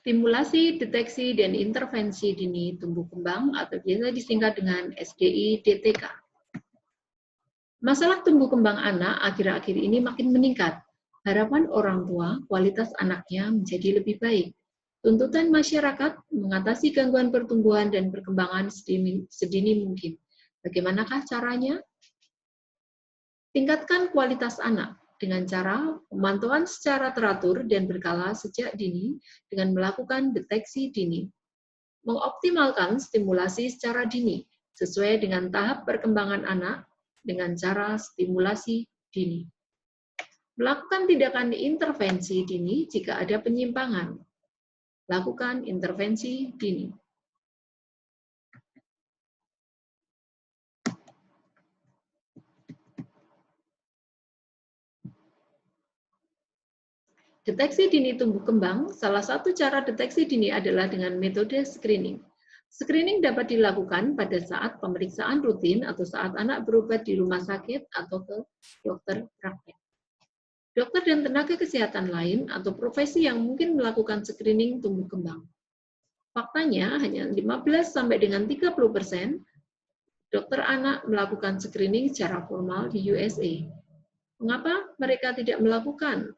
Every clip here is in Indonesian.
Stimulasi, deteksi, dan intervensi dini tumbuh kembang atau biasa disingkat dengan SDI-DTK. Masalah tumbuh kembang anak akhir-akhir ini makin meningkat. Harapan orang tua, kualitas anaknya menjadi lebih baik. Tuntutan masyarakat mengatasi gangguan pertumbuhan dan perkembangan sedini mungkin. Bagaimanakah caranya? Tingkatkan kualitas anak dengan cara pemantauan secara teratur dan berkala sejak dini dengan melakukan deteksi dini. Mengoptimalkan stimulasi secara dini sesuai dengan tahap perkembangan anak dengan cara stimulasi dini. Melakukan tindakan intervensi dini jika ada penyimpangan. Lakukan intervensi dini. Deteksi dini tumbuh kembang, salah satu cara deteksi dini adalah dengan metode screening. Screening dapat dilakukan pada saat pemeriksaan rutin atau saat anak berobat di rumah sakit atau ke dokter praktek. Dokter dan tenaga kesehatan lain atau profesi yang mungkin melakukan screening tumbuh kembang. Faktanya, hanya 15 sampai dengan 30% dokter anak melakukan screening secara formal di USA. Mengapa mereka tidak melakukan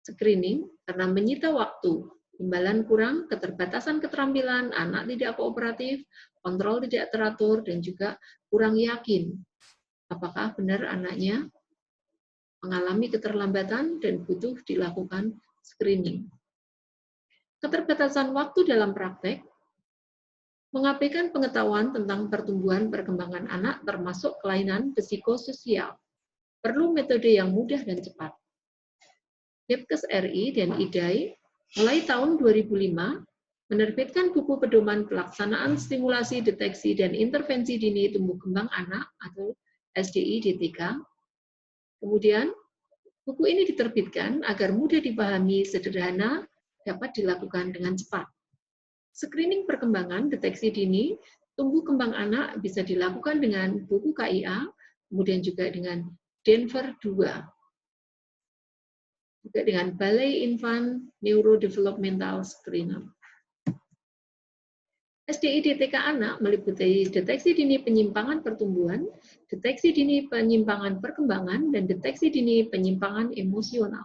screening? Karena menyita waktu, imbalan kurang, keterbatasan keterampilan, anak tidak kooperatif, kontrol tidak teratur, dan juga kurang yakin apakah benar anaknya mengalami keterlambatan dan butuh dilakukan screening. Keterbatasan waktu dalam praktek mengabaikan pengetahuan tentang pertumbuhan perkembangan anak termasuk kelainan psikososial. Perlu metode yang mudah dan cepat. Depkes RI dan IDAI mulai tahun 2005 menerbitkan buku pedoman pelaksanaan stimulasi, deteksi, dan intervensi dini tumbuh kembang anak atau SDI-DTK. Kemudian, buku ini diterbitkan agar mudah dipahami, sederhana, dapat dilakukan dengan cepat. Screening perkembangan deteksi dini tumbuh kembang anak bisa dilakukan dengan buku KIA, kemudian juga dengan Denver 2, juga dengan Balai Infant Neurodevelopmental Screener. SDI-DTK anak meliputi deteksi dini penyimpangan pertumbuhan, deteksi dini penyimpangan perkembangan, dan deteksi dini penyimpangan emosional.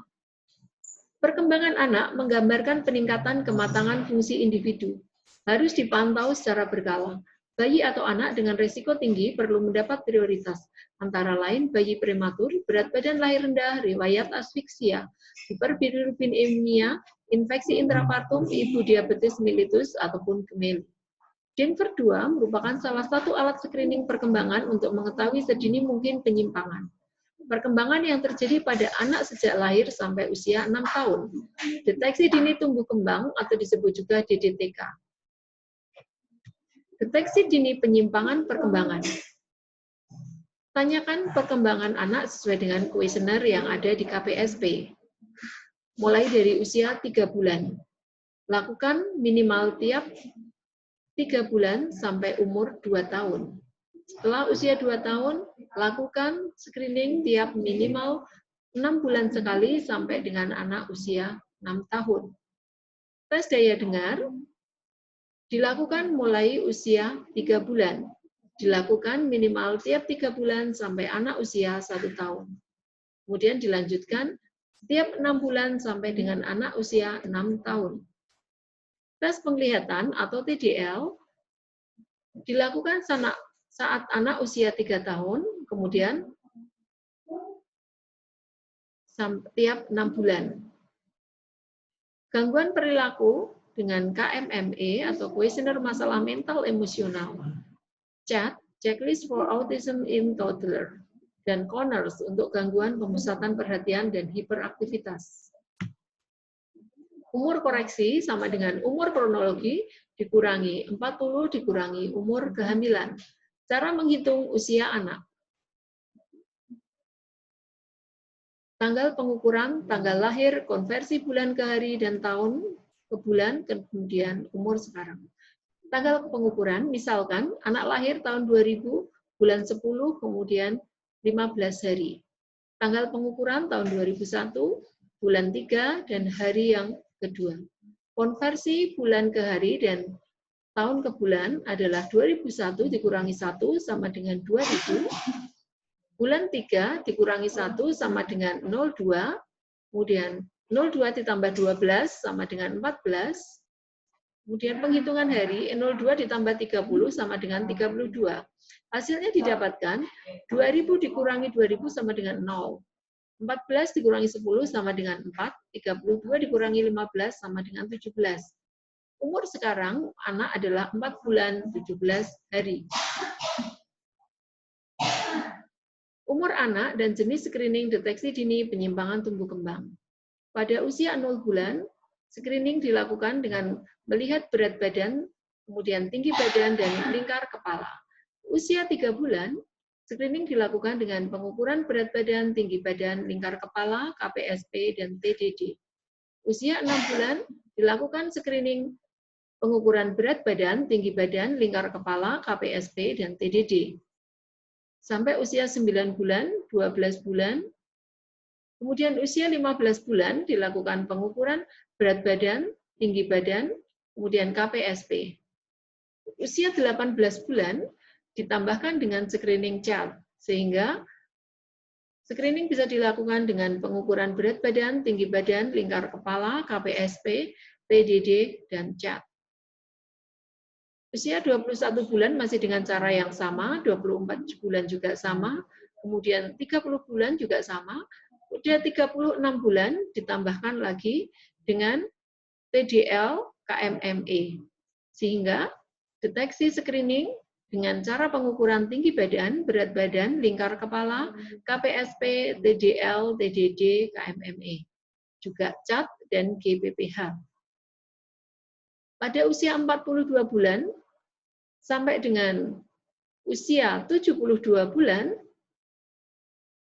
Perkembangan anak menggambarkan peningkatan kematangan fungsi individu. Harus dipantau secara berkala. Bayi atau anak dengan risiko tinggi perlu mendapat prioritas, antara lain bayi prematur, berat badan lahir rendah, riwayat asfiksia, hiperbilirubinemia, infeksi intrapartum, ibu diabetes mellitus, ataupun gemeli. Denver 2 merupakan salah satu alat screening perkembangan untuk mengetahui sedini mungkin penyimpangan. Perkembangan yang terjadi pada anak sejak lahir sampai usia 6 tahun. Deteksi dini tumbuh kembang atau disebut juga DDTK. Deteksi dini penyimpangan perkembangan. Tanyakan perkembangan anak sesuai dengan kuesioner yang ada di KPSP. Mulai dari usia 3 bulan. Lakukan minimal tiap 3 bulan sampai umur 2 tahun. Setelah usia 2 tahun, lakukan screening tiap minimal 6 bulan sekali sampai dengan anak usia 6 tahun. Tes daya dengar dilakukan mulai usia 3 bulan. Dilakukan minimal tiap 3 bulan sampai anak usia 1 tahun. Kemudian dilanjutkan setiap 6 bulan sampai dengan anak usia 6 tahun. Tes penglihatan atau TDL dilakukan saat anak usia 3 tahun, kemudian tiap 6 bulan. Gangguan perilaku dengan KMME atau Kuesioner Masalah Mental Emosional, CHAT, Checklist for Autism in Toddler, dan Conners untuk gangguan pemusatan perhatian dan hiperaktivitas. Umur koreksi sama dengan umur kronologi dikurangi 40 dikurangi umur kehamilan. Cara menghitung usia anak. Tanggal pengukuran, tanggal lahir, konversi bulan ke hari dan tahun ke bulan, kemudian umur sekarang. Tanggal pengukuran, misalkan anak lahir tahun 2000, bulan 10, kemudian 15 hari. Tanggal pengukuran tahun 2001, bulan 3, dan hari yang kedua. Konversi bulan ke hari dan tahun ke bulan adalah 2001 dikurangi 1 sama dengan 2000. Bulan 3 dikurangi 1 sama dengan 02. Kemudian 02 ditambah 12 sama dengan 14. Kemudian penghitungan hari 02 ditambah 30 sama dengan 32. Hasilnya didapatkan 2000 dikurangi 2000 sama dengan 0. 14 dikurangi 10 sama dengan 4. 32 dikurangi 15 sama dengan 17. Umur sekarang anak adalah 4 bulan 17 hari. Umur anak dan jenis screening deteksi dini penyimpangan tumbuh kembang. Pada usia 0 bulan, screening dilakukan dengan melihat berat badan, kemudian tinggi badan, dan lingkar kepala. Usia 3 bulan, screening dilakukan dengan pengukuran berat badan, tinggi badan, lingkar kepala, KPSP, dan TDD. Usia 6 bulan, dilakukan screening pengukuran berat badan, tinggi badan, lingkar kepala, KPSP, dan TDD. Sampai usia 9 bulan, 12 bulan, kemudian usia 15 bulan dilakukan pengukuran berat badan, tinggi badan, kemudian KPSP. Usia 18 bulan ditambahkan dengan screening CHART, sehingga screening bisa dilakukan dengan pengukuran berat badan, tinggi badan, lingkar kepala, KPSP, TDD, dan CHART. Usia 21 bulan masih dengan cara yang sama, 24 bulan juga sama, kemudian 30 bulan juga sama, udah 36 bulan ditambahkan lagi dengan TDL KMME. Sehingga deteksi screening dengan cara pengukuran tinggi badan, berat badan, lingkar kepala, KPSP, TDL, TDD, KMME. Juga CHART dan GPPH. Pada usia 42 bulan sampai dengan usia 72 bulan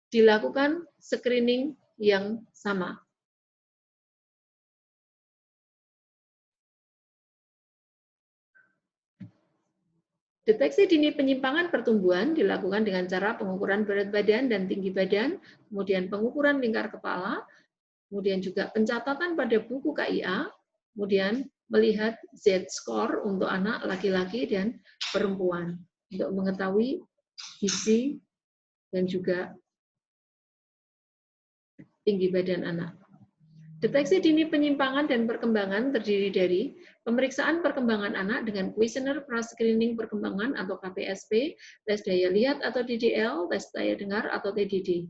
dilakukan screening yang sama. Deteksi dini penyimpangan pertumbuhan dilakukan dengan cara pengukuran berat badan dan tinggi badan, kemudian pengukuran lingkar kepala, kemudian juga pencatatan pada buku KIA, kemudian melihat Z-score untuk anak laki-laki dan perempuan untuk mengetahui gizi dan juga tinggi badan anak. Deteksi dini penyimpangan dan perkembangan terdiri dari pemeriksaan perkembangan anak dengan kuesioner pra-screening perkembangan atau KPSP, tes daya lihat atau DDL, tes daya dengar atau TDD.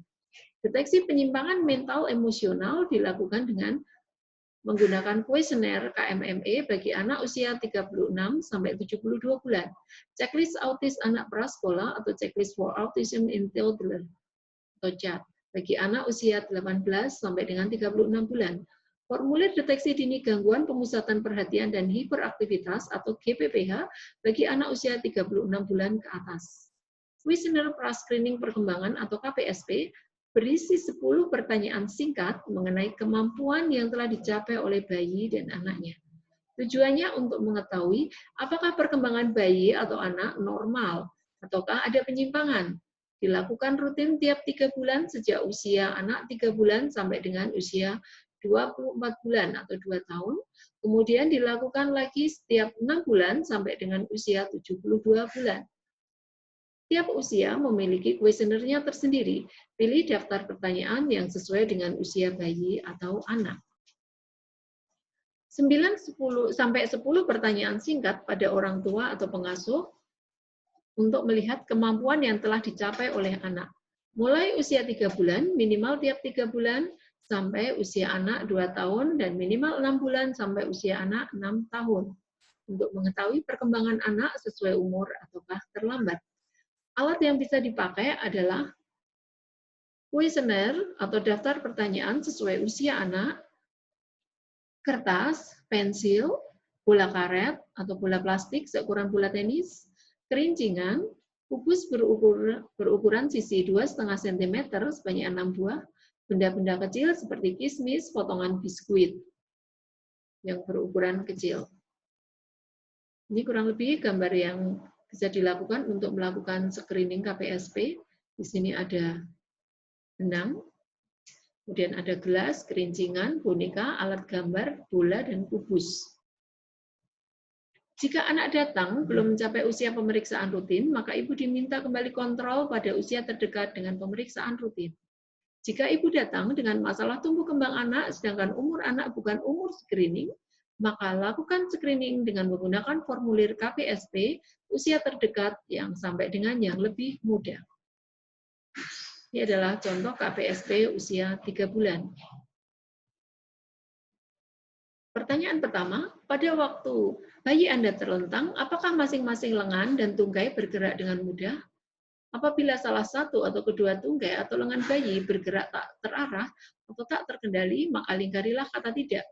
Deteksi penyimpangan mental emosional dilakukan dengan menggunakan kuesioner KMME bagi anak usia 36 sampai 72 bulan, checklist autis anak prasekolah atau checklist for autism in toddler atau CHAT bagi anak usia 18 sampai dengan 36 bulan, formulir deteksi dini gangguan pemusatan perhatian dan hiperaktivitas atau GPPH bagi anak usia 36 bulan ke atas. Kuesioner pra-screening perkembangan atau KPSP berisi 10 pertanyaan singkat mengenai kemampuan yang telah dicapai oleh bayi dan anaknya. Tujuannya untuk mengetahui apakah perkembangan bayi atau anak normal, ataukah ada penyimpangan. Dilakukan rutin tiap 3 bulan sejak usia anak 3 bulan sampai dengan usia 24 bulan atau 2 tahun, kemudian dilakukan lagi setiap 6 bulan sampai dengan usia 72 bulan. Tiap usia memiliki kuesionernya tersendiri. Pilih daftar pertanyaan yang sesuai dengan usia bayi atau anak. 9-10 pertanyaan singkat pada orang tua atau pengasuh untuk melihat kemampuan yang telah dicapai oleh anak. Mulai usia 3 bulan, minimal tiap 3 bulan, sampai usia anak 2 tahun, dan minimal 6 bulan sampai usia anak 6 tahun. Untuk mengetahui perkembangan anak sesuai umur ataukah terlambat. Alat yang bisa dipakai adalah kuesioner atau daftar pertanyaan sesuai usia anak, kertas, pensil, bola karet atau bola plastik seukuran bola tenis, kerincingan, kubus berukuran sisi 2,5 cm sebanyak 6 buah, benda-benda kecil seperti kismis, potongan biskuit yang berukuran kecil. Ini kurang lebih gambar yang bisa dilakukan untuk melakukan screening KPSP. Di sini ada benang, kemudian ada gelas, kerincingan, boneka, alat gambar, bola, dan kubus. Jika anak datang belum mencapai usia pemeriksaan rutin, maka ibu diminta kembali kontrol pada usia terdekat dengan pemeriksaan rutin. Jika ibu datang dengan masalah tumbuh kembang anak, sedangkan umur anak bukan umur screening, maka lakukan screening dengan menggunakan formulir KPSP usia terdekat yang sampai dengan yang lebih muda. Ini adalah contoh KPSP usia 3 bulan. Pertanyaan pertama, pada waktu bayi Anda terlentang, apakah masing-masing lengan dan tungkai bergerak dengan mudah? Apabila salah satu atau kedua tungkai atau lengan bayi bergerak tak terarah atau tak terkendali, maka lingkarilah kata tidak.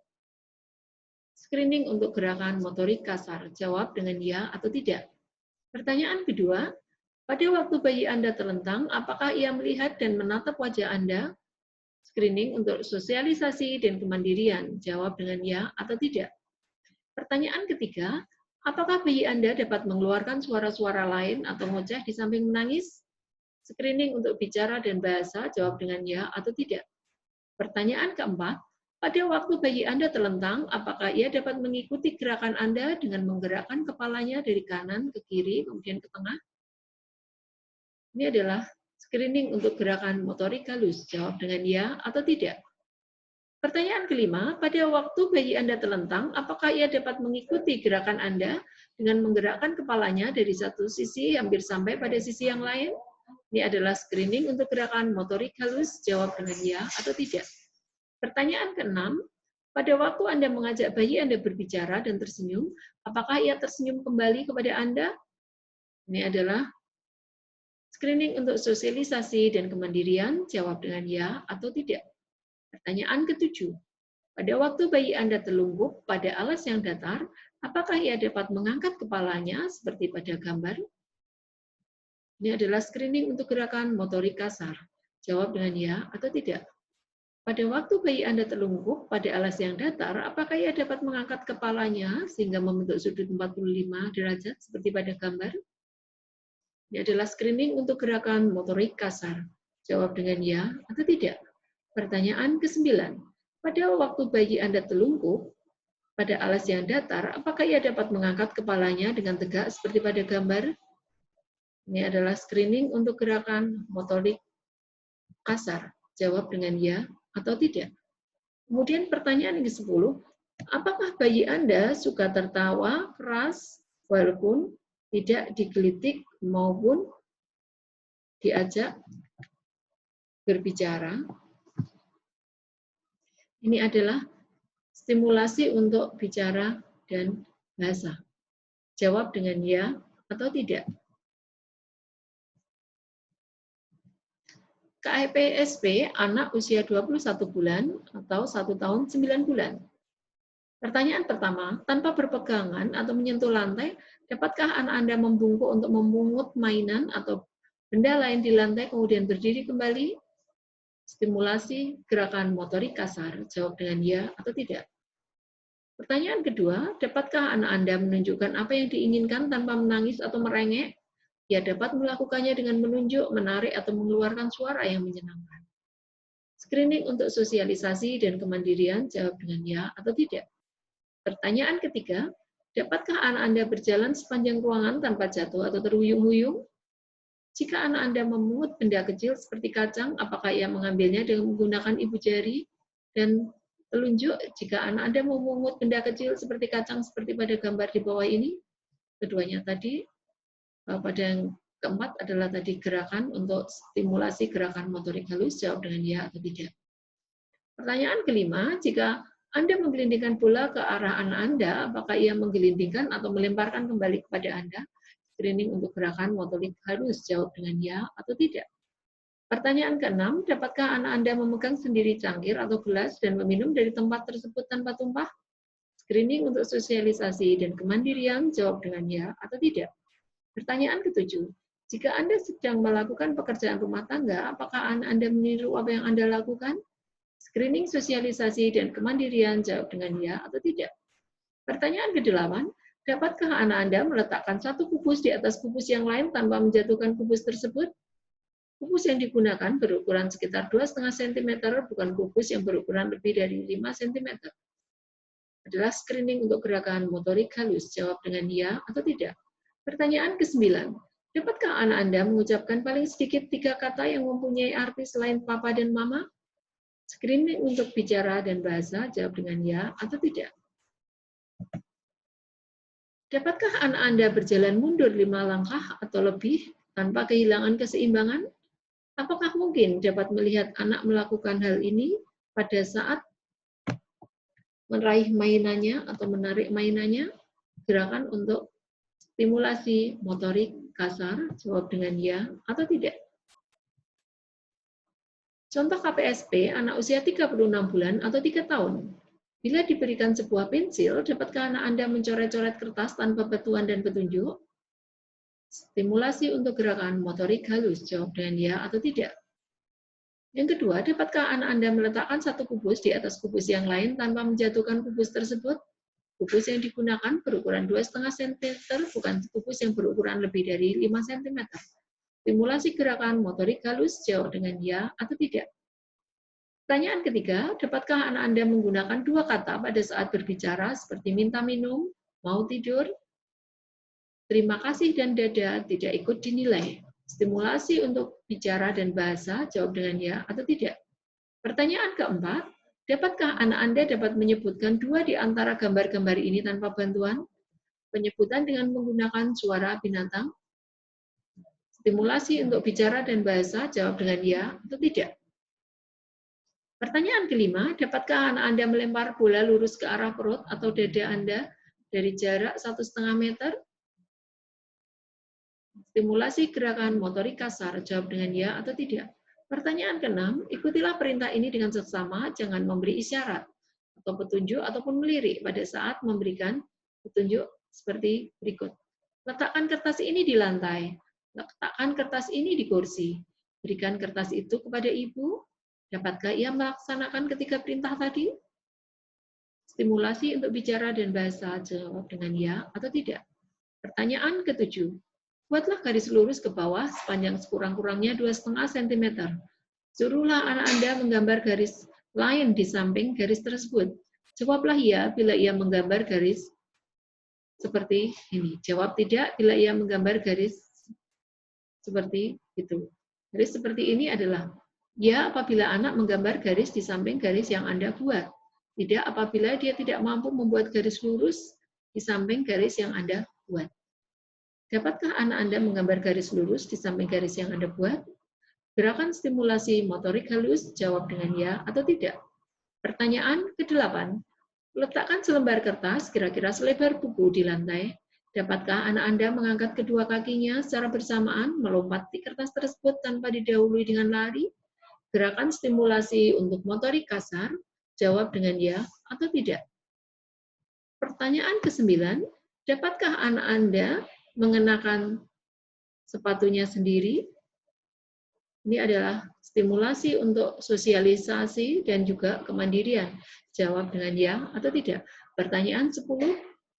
Screening untuk gerakan motorik kasar, jawab dengan ya atau tidak. Pertanyaan kedua, pada waktu bayi Anda terlentang, apakah ia melihat dan menatap wajah Anda? Screening untuk sosialisasi dan kemandirian, jawab dengan ya atau tidak. Pertanyaan ketiga, apakah bayi Anda dapat mengeluarkan suara-suara lain atau ngoceh di samping menangis? Screening untuk bicara dan bahasa, jawab dengan ya atau tidak. Pertanyaan keempat, pada waktu bayi Anda terlentang, apakah ia dapat mengikuti gerakan Anda dengan menggerakkan kepalanya dari kanan ke kiri, kemudian ke tengah? Ini adalah screening untuk gerakan motorik halus, jawab dengan ya atau tidak. Pertanyaan kelima, pada waktu bayi Anda terlentang, apakah ia dapat mengikuti gerakan Anda dengan menggerakkan kepalanya dari satu sisi hampir sampai pada sisi yang lain? Ini adalah screening untuk gerakan motorik halus, jawab dengan ya atau tidak. Pertanyaan keenam, pada waktu Anda mengajak bayi Anda berbicara dan tersenyum, apakah ia tersenyum kembali kepada Anda? Ini adalah screening untuk sosialisasi dan kemandirian, jawab dengan ya atau tidak. Pertanyaan ketujuh, pada waktu bayi Anda terlungkup pada alas yang datar, apakah ia dapat mengangkat kepalanya seperti pada gambar? Ini adalah screening untuk gerakan motorik kasar. Jawab dengan ya atau tidak. Pada waktu bayi Anda terlungkup pada alas yang datar, apakah ia dapat mengangkat kepalanya sehingga membentuk sudut 45 derajat seperti pada gambar? Ini adalah screening untuk gerakan motorik kasar. Jawab dengan ya atau tidak. Pertanyaan ke-9. Pada waktu bayi Anda terlungkup pada alas yang datar, apakah ia dapat mengangkat kepalanya dengan tegak seperti pada gambar? Ini adalah screening untuk gerakan motorik kasar. Jawab dengan ya atau tidak. Kemudian pertanyaan yang ke-10, apakah bayi Anda suka tertawa keras walaupun tidak digelitik maupun diajak berbicara? Ini adalah stimulasi untuk bicara dan bahasa. Jawab dengan ya atau tidak. KPSP anak usia 21 bulan atau 1 tahun 9 bulan. Pertanyaan pertama, tanpa berpegangan atau menyentuh lantai, dapatkah anak Anda membungkuk untuk memungut mainan atau benda lain di lantai kemudian berdiri kembali? Stimulasi gerakan motorik kasar, jawab dengan ya atau tidak. Pertanyaan kedua, dapatkah anak Anda menunjukkan apa yang diinginkan tanpa menangis atau merengek? Ia dapat melakukannya dengan menunjuk, menarik, atau mengeluarkan suara yang menyenangkan. Screening untuk sosialisasi dan kemandirian, jawab dengan ya atau tidak. Pertanyaan ketiga, dapatkah anak Anda berjalan sepanjang ruangan tanpa jatuh atau terhuyung-huyung? Jika anak Anda memungut benda kecil seperti kacang, apakah ia mengambilnya dengan menggunakan ibu jari dan telunjuk? Jika anak Anda memungut benda kecil seperti kacang seperti pada gambar di bawah ini, keduanya tadi, pada yang keempat adalah tadi gerakan untuk stimulasi gerakan motorik halus, jawab dengan ya atau tidak. Pertanyaan kelima, jika Anda menggelindingkan bola ke arah anak Anda, apakah ia menggelindingkan atau melemparkan kembali kepada Anda? Screening untuk gerakan motorik halus, jawab dengan ya atau tidak. Pertanyaan keenam, dapatkah anak Anda memegang sendiri cangkir atau gelas dan meminum dari tempat tersebut tanpa tumpah? Screening untuk sosialisasi dan kemandirian, jawab dengan ya atau tidak. Pertanyaan ketujuh, jika Anda sedang melakukan pekerjaan rumah tangga, apakah anak Anda meniru apa yang Anda lakukan? Screening sosialisasi dan kemandirian, jawab dengan ya atau tidak. Pertanyaan ke-8, dapatkah anak Anda meletakkan satu kubus di atas kubus yang lain tanpa menjatuhkan kubus tersebut? Kubus yang digunakan berukuran sekitar 2,5 cm, bukan kubus yang berukuran lebih dari 5 cm. adalah screening untuk gerakan motorik halus. Jawab dengan ya atau tidak. Pertanyaan ke-9. Dapatkah anak Anda mengucapkan paling sedikit 3 kata yang mempunyai arti selain papa dan mama? Screening untuk bicara dan bahasa. Jawab dengan ya atau tidak. Dapatkah anak Anda berjalan mundur 5 langkah atau lebih tanpa kehilangan keseimbangan? Apakah mungkin dapat melihat anak melakukan hal ini pada saat meraih mainannya atau menarik mainannya? Gerakan untuk stimulasi motorik kasar, jawab dengan ya atau tidak. Contoh KPSP, anak usia 36 bulan atau 3 tahun. Bila diberikan sebuah pensil, dapatkah anak Anda mencoret-coret kertas tanpa batuan dan petunjuk? Stimulasi untuk gerakan motorik halus, jawab dengan ya atau tidak. Yang kedua, dapatkah anak Anda meletakkan satu kubus di atas kubus yang lain tanpa menjatuhkan kubus tersebut? Kubus yang digunakan berukuran 2,5 cm, bukan kubus yang berukuran lebih dari 5 cm. Stimulasi gerakan motorik halus, jawab dengan ya atau tidak. Pertanyaan ketiga, dapatkah anak Anda menggunakan 2 kata pada saat berbicara seperti minta minum, mau tidur, terima kasih dan dada tidak ikut dinilai? Stimulasi untuk bicara dan bahasa, jawab dengan ya atau tidak. Pertanyaan keempat, dapatkah anak Anda dapat menyebutkan 2 di antara gambar-gambar ini tanpa bantuan? Penyebutan dengan menggunakan suara binatang. Stimulasi untuk bicara dan bahasa, jawab dengan ya atau tidak. Pertanyaan kelima, dapatkah anak Anda melempar bola lurus ke arah perut atau dada Anda dari jarak 1,5 meter? Stimulasi gerakan motorik kasar, jawab dengan ya atau tidak. Pertanyaan keenam, ikutilah perintah ini dengan seksama, jangan memberi isyarat atau petunjuk ataupun melirik pada saat memberikan petunjuk seperti berikut. Letakkan kertas ini di lantai, letakkan kertas ini di kursi, berikan kertas itu kepada ibu. Dapatkah ia melaksanakan ketiga perintah tadi? Stimulasi untuk bicara dan bahasa, jawab dengan ya atau tidak. Pertanyaan ketujuh. Buatlah garis lurus ke bawah sepanjang sekurang-kurangnya 2,5 cm. Suruhlah anak Anda menggambar garis lain di samping garis tersebut. Jawablah ya bila ia menggambar garis seperti ini. Jawab tidak bila ia menggambar garis seperti itu. Garis seperti ini adalah ya apabila anak menggambar garis di samping garis yang Anda buat. Tidak apabila dia tidak mampu membuat garis lurus di samping garis yang Anda buat. Dapatkah anak Anda menggambar garis lurus di samping garis yang Anda buat? Gerakan stimulasi motorik halus, jawab dengan ya atau tidak. Pertanyaan ke-8. Letakkan selembar kertas kira-kira selebar buku di lantai. Dapatkah anak Anda mengangkat kedua kakinya secara bersamaan, melompati kertas tersebut tanpa didahului dengan lari? Gerakan stimulasi untuk motorik kasar, jawab dengan ya atau tidak. Pertanyaan ke-9. Dapatkah anak Anda mengenakan sepatunya sendiri? Ini adalah stimulasi untuk sosialisasi dan juga kemandirian. Jawab dengan ya atau tidak. Pertanyaan 10.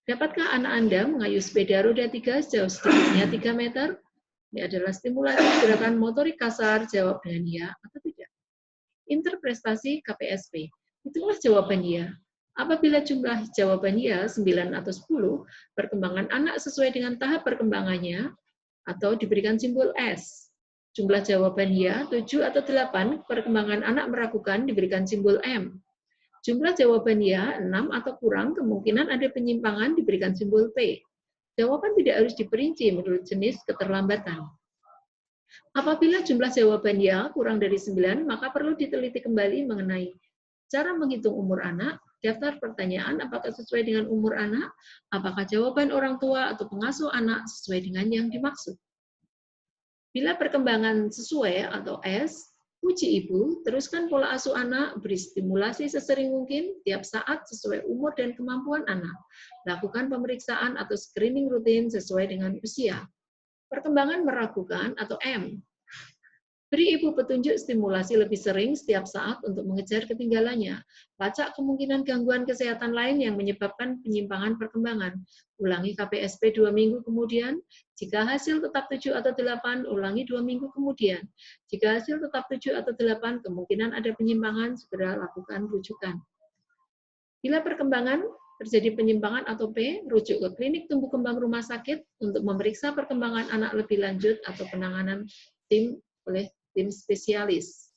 Dapatkah anak Anda mengayuh sepeda roda 3 sejauh sedikitnya 3 meter? Ini adalah stimulasi gerakan motorik kasar. Jawab dengan ya atau tidak. Interpretasi KPSP. Itulah jawaban ya. Apabila jumlah jawaban ya 9 atau 10, perkembangan anak sesuai dengan tahap perkembangannya, atau diberikan simbol S. Jumlah jawaban ya 7 atau 8, perkembangan anak meragukan, diberikan simbol M. Jumlah jawaban ya 6 atau kurang, kemungkinan ada penyimpangan, diberikan simbol P. Jawaban tidak harus diperinci menurut jenis keterlambatan. Apabila jumlah jawaban ya kurang dari 9, maka perlu diteliti kembali mengenai cara menghitung umur anak, daftar pertanyaan apakah sesuai dengan umur anak, apakah jawaban orang tua atau pengasuh anak sesuai dengan yang dimaksud. Bila perkembangan sesuai atau S, uji ibu, teruskan pola asuh anak, beri stimulasi sesering mungkin, tiap saat sesuai umur dan kemampuan anak. Lakukan pemeriksaan atau screening rutin sesuai dengan usia. Perkembangan meragukan atau M. Beri ibu petunjuk stimulasi lebih sering setiap saat untuk mengejar ketinggalannya. Lacak kemungkinan gangguan kesehatan lain yang menyebabkan penyimpangan perkembangan. Ulangi KPSP 2 minggu kemudian. Jika hasil tetap 7 atau 8, ulangi 2 minggu kemudian. Jika hasil tetap 7 atau 8, kemungkinan ada penyimpangan, segera lakukan rujukan. Bila perkembangan terjadi penyimpangan atau P, rujuk ke klinik tumbuh kembang rumah sakit untuk memeriksa perkembangan anak lebih lanjut atau penanganan oleh tim spesialis.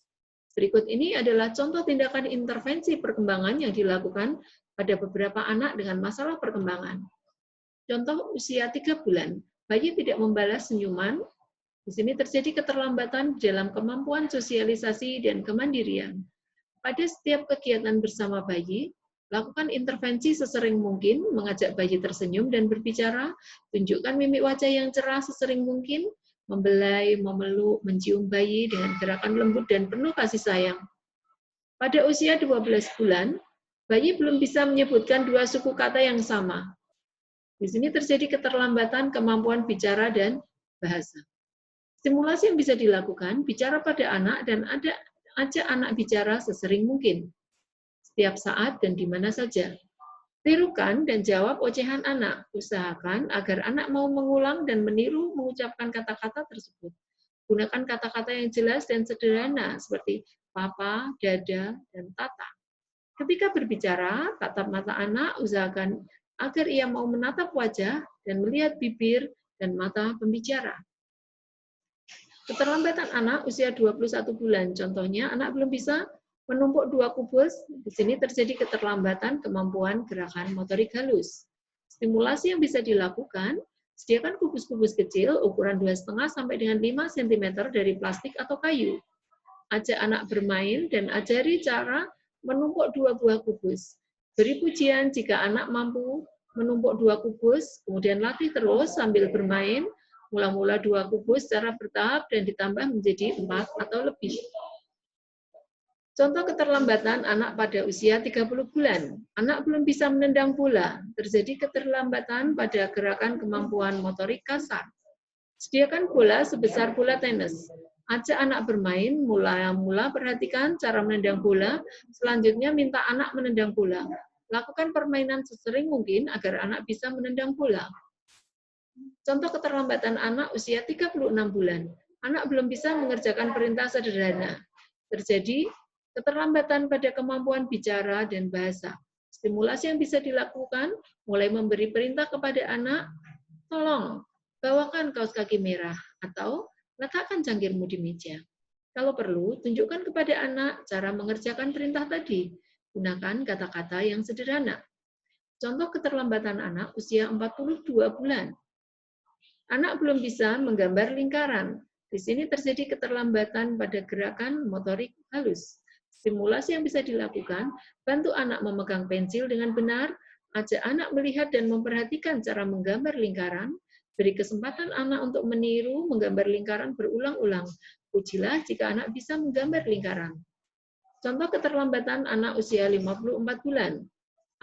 Berikut ini adalah contoh tindakan intervensi perkembangan yang dilakukan pada beberapa anak dengan masalah perkembangan. Contoh usia 3 bulan, bayi tidak membalas senyuman. Di sini terjadi keterlambatan dalam kemampuan sosialisasi dan kemandirian. Pada setiap kegiatan bersama bayi, lakukan intervensi sesering mungkin, mengajak bayi tersenyum dan berbicara, tunjukkan mimik wajah yang cerah sesering mungkin, membelai, memeluk, mencium bayi dengan gerakan lembut dan penuh kasih sayang. Pada usia 12 bulan, bayi belum bisa menyebutkan dua suku kata yang sama. Di sini terjadi keterlambatan kemampuan bicara dan bahasa. Stimulasi yang bisa dilakukan, bicara pada anak dan ajak anak bicara sesering mungkin, setiap saat dan di mana saja. Tirukan dan jawab ocehan anak. Usahakan agar anak mau mengulang dan meniru mengucapkan kata-kata tersebut. Gunakan kata-kata yang jelas dan sederhana seperti papa, dada, dan tata. Ketika berbicara, tatap mata anak, usahakan agar ia mau menatap wajah dan melihat bibir dan mata pembicara. Keterlambatan anak usia 21 bulan, contohnya anak belum bisa menumpuk dua kubus, di sini terjadi keterlambatan kemampuan gerakan motorik halus. Stimulasi yang bisa dilakukan, sediakan kubus-kubus kecil ukuran 2,5 sampai dengan 5 cm dari plastik atau kayu. Ajak anak bermain dan ajari cara menumpuk dua buah kubus. Beri pujian jika anak mampu menumpuk dua kubus, kemudian latih terus sambil bermain, mula-mula dua kubus secara bertahap dan ditambah menjadi 4 atau lebih. Contoh keterlambatan anak pada usia 30 bulan. Anak belum bisa menendang bola. Terjadi keterlambatan pada gerakan kemampuan motorik kasar. Sediakan bola sebesar bola tenis. Ajak anak bermain, mula-mula perhatikan cara menendang bola, selanjutnya minta anak menendang bola. Lakukan permainan sesering mungkin agar anak bisa menendang bola. Contoh keterlambatan anak usia 36 bulan. Anak belum bisa mengerjakan perintah sederhana. Terjadi keterlambatan pada kemampuan bicara dan bahasa. Stimulasi yang bisa dilakukan, mulai memberi perintah kepada anak, tolong, bawakan kaos kaki merah, atau letakkan cangkirmu di meja. Kalau perlu, tunjukkan kepada anak cara mengerjakan perintah tadi. Gunakan kata-kata yang sederhana. Contoh keterlambatan anak usia 42 bulan. Anak belum bisa menggambar lingkaran. Di sini terjadi keterlambatan pada gerakan motorik halus. Stimulasi yang bisa dilakukan, bantu anak memegang pensil dengan benar, ajak anak melihat dan memperhatikan cara menggambar lingkaran, beri kesempatan anak untuk meniru menggambar lingkaran berulang-ulang. Pujilah jika anak bisa menggambar lingkaran. Contoh keterlambatan anak usia 54 bulan.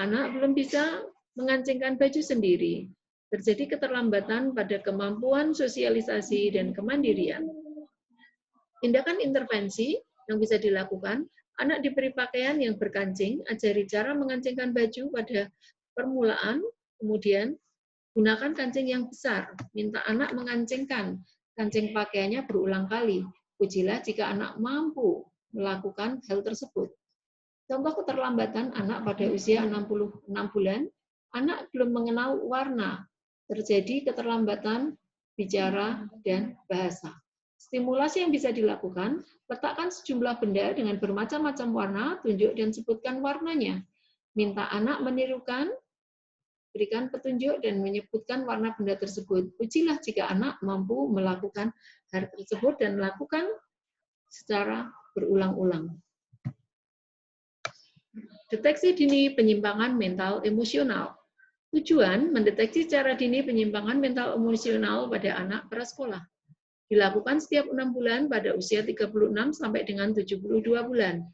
Anak belum bisa mengancingkan baju sendiri. Terjadi keterlambatan pada kemampuan sosialisasi dan kemandirian. Tindakan intervensi yang bisa dilakukan, anak diberi pakaian yang berkancing, ajari cara mengancingkan baju pada permulaan, kemudian gunakan kancing yang besar. Minta anak mengancingkan kancing pakaiannya berulang kali. Pujilah jika anak mampu melakukan hal tersebut. Contoh keterlambatan anak pada usia 66 bulan, anak belum mengenal warna. Terjadi keterlambatan bicara dan bahasa. Stimulasi yang bisa dilakukan, letakkan sejumlah benda dengan bermacam-macam warna, tunjuk dan sebutkan warnanya. Minta anak menirukan, berikan petunjuk dan menyebutkan warna benda tersebut. Pujilah jika anak mampu melakukan hal tersebut dan lakukan secara berulang-ulang. Deteksi dini penyimpangan mental emosional. Tujuan mendeteksi secara dini penyimpangan mental emosional pada anak prasekolah. Dilakukan setiap 6 bulan pada usia 36 sampai dengan 72 bulan.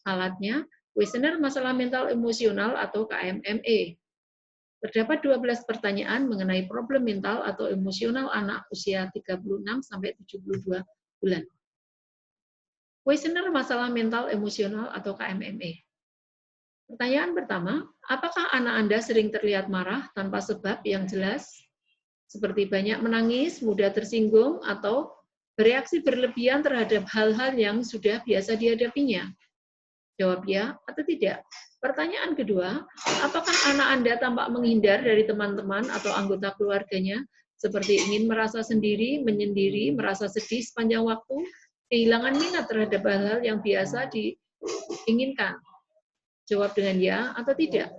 Alatnya, kuesioner masalah mental emosional atau KMME. Terdapat 12 pertanyaan mengenai problem mental atau emosional anak usia 36 sampai 72 bulan. Kuesioner masalah mental emosional atau KMME. Pertanyaan pertama, apakah anak Anda sering terlihat marah tanpa sebab yang jelas? Seperti banyak menangis, mudah tersinggung, atau bereaksi berlebihan terhadap hal-hal yang sudah biasa dihadapinya? Jawab ya atau tidak. Pertanyaan kedua, apakah anak Anda tampak menghindar dari teman-teman atau anggota keluarganya, seperti ingin merasa sendiri, menyendiri, merasa sedih sepanjang waktu, kehilangan minat terhadap hal-hal yang biasa diinginkan? Jawab dengan ya atau tidak.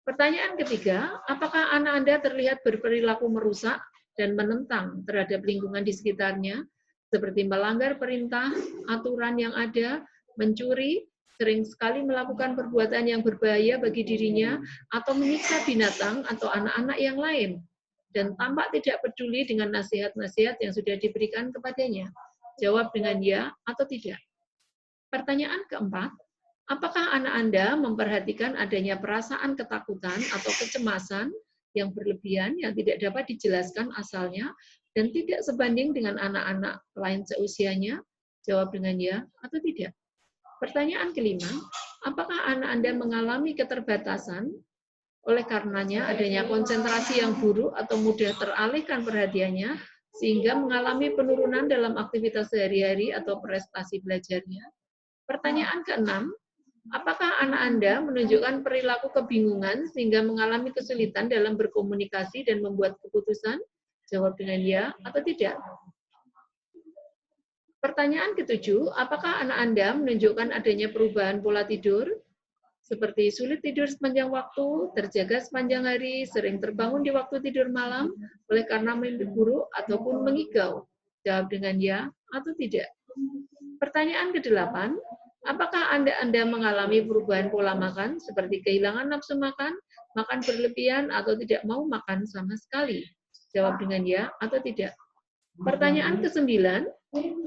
Pertanyaan ketiga, apakah anak Anda terlihat berperilaku merusak dan menentang terhadap lingkungan di sekitarnya, seperti melanggar perintah, aturan yang ada, mencuri, sering sekali melakukan perbuatan yang berbahaya bagi dirinya, atau menyiksa binatang atau anak-anak yang lain, dan tampak tidak peduli dengan nasihat-nasihat yang sudah diberikan kepadanya? Jawab dengan ya atau tidak. Pertanyaan keempat, apakah anak Anda memperhatikan adanya perasaan ketakutan atau kecemasan yang berlebihan yang tidak dapat dijelaskan asalnya dan tidak sebanding dengan anak-anak lain seusianya? Jawab dengan ya atau tidak. Pertanyaan kelima, apakah anak Anda mengalami keterbatasan oleh karenanya adanya konsentrasi yang buruk atau mudah teralihkan perhatiannya sehingga mengalami penurunan dalam aktivitas sehari-hari atau prestasi belajarnya? Pertanyaan keenam, apakah anak Anda menunjukkan perilaku kebingungan sehingga mengalami kesulitan dalam berkomunikasi dan membuat keputusan? Jawab dengan ya atau tidak. Pertanyaan ketujuh, apakah anak Anda menunjukkan adanya perubahan pola tidur, seperti sulit tidur sepanjang waktu, terjaga sepanjang hari, sering terbangun di waktu tidur malam, oleh karena mimpi buruk ataupun mengigau? Jawab dengan ya atau tidak. Pertanyaan kedelapan, apakah Anda mengalami perubahan pola makan, seperti kehilangan nafsu makan, makan berlebihan, atau tidak mau makan sama sekali? Jawab dengan ya atau tidak. Pertanyaan ke-9,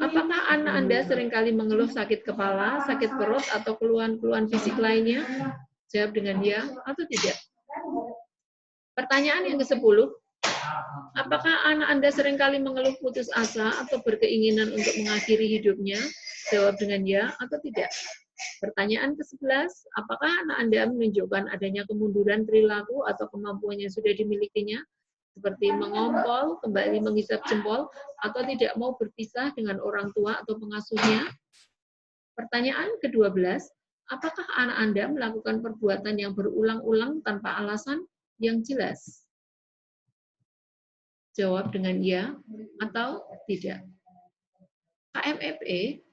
apakah anak Anda seringkali mengeluh sakit kepala, sakit perut, atau keluhan-keluhan fisik lainnya? Jawab dengan ya atau tidak. Pertanyaan yang ke-10, apakah anak Anda seringkali mengeluh putus asa atau berkeinginan untuk mengakhiri hidupnya? Jawab dengan ya atau tidak. Pertanyaan ke-11, apakah anak Anda menunjukkan adanya kemunduran perilaku atau kemampuan yang sudah dimilikinya, seperti mengompol, kembali menghisap jempol, atau tidak mau berpisah dengan orang tua atau pengasuhnya? Pertanyaan ke-12, apakah anak Anda melakukan perbuatan yang berulang-ulang tanpa alasan yang jelas? Jawab dengan ya atau tidak. KMFE,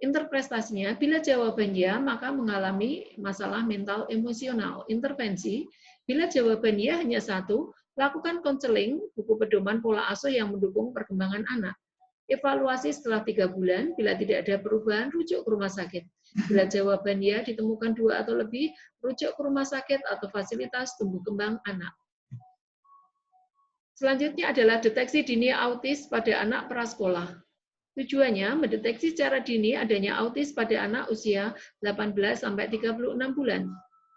interpretasinya, bila jawaban ya, maka mengalami masalah mental emosional. Intervensi, bila jawaban ya hanya satu, lakukan konseling, buku pedoman pola asuh yang mendukung perkembangan anak. Evaluasi setelah 3 bulan, bila tidak ada perubahan, rujuk ke rumah sakit. Bila jawaban ya ditemukan 2 atau lebih, rujuk ke rumah sakit atau fasilitas tumbuh kembang anak. Selanjutnya adalah deteksi dini autis pada anak prasekolah. Tujuannya mendeteksi secara dini adanya autis pada anak usia 18-36 bulan.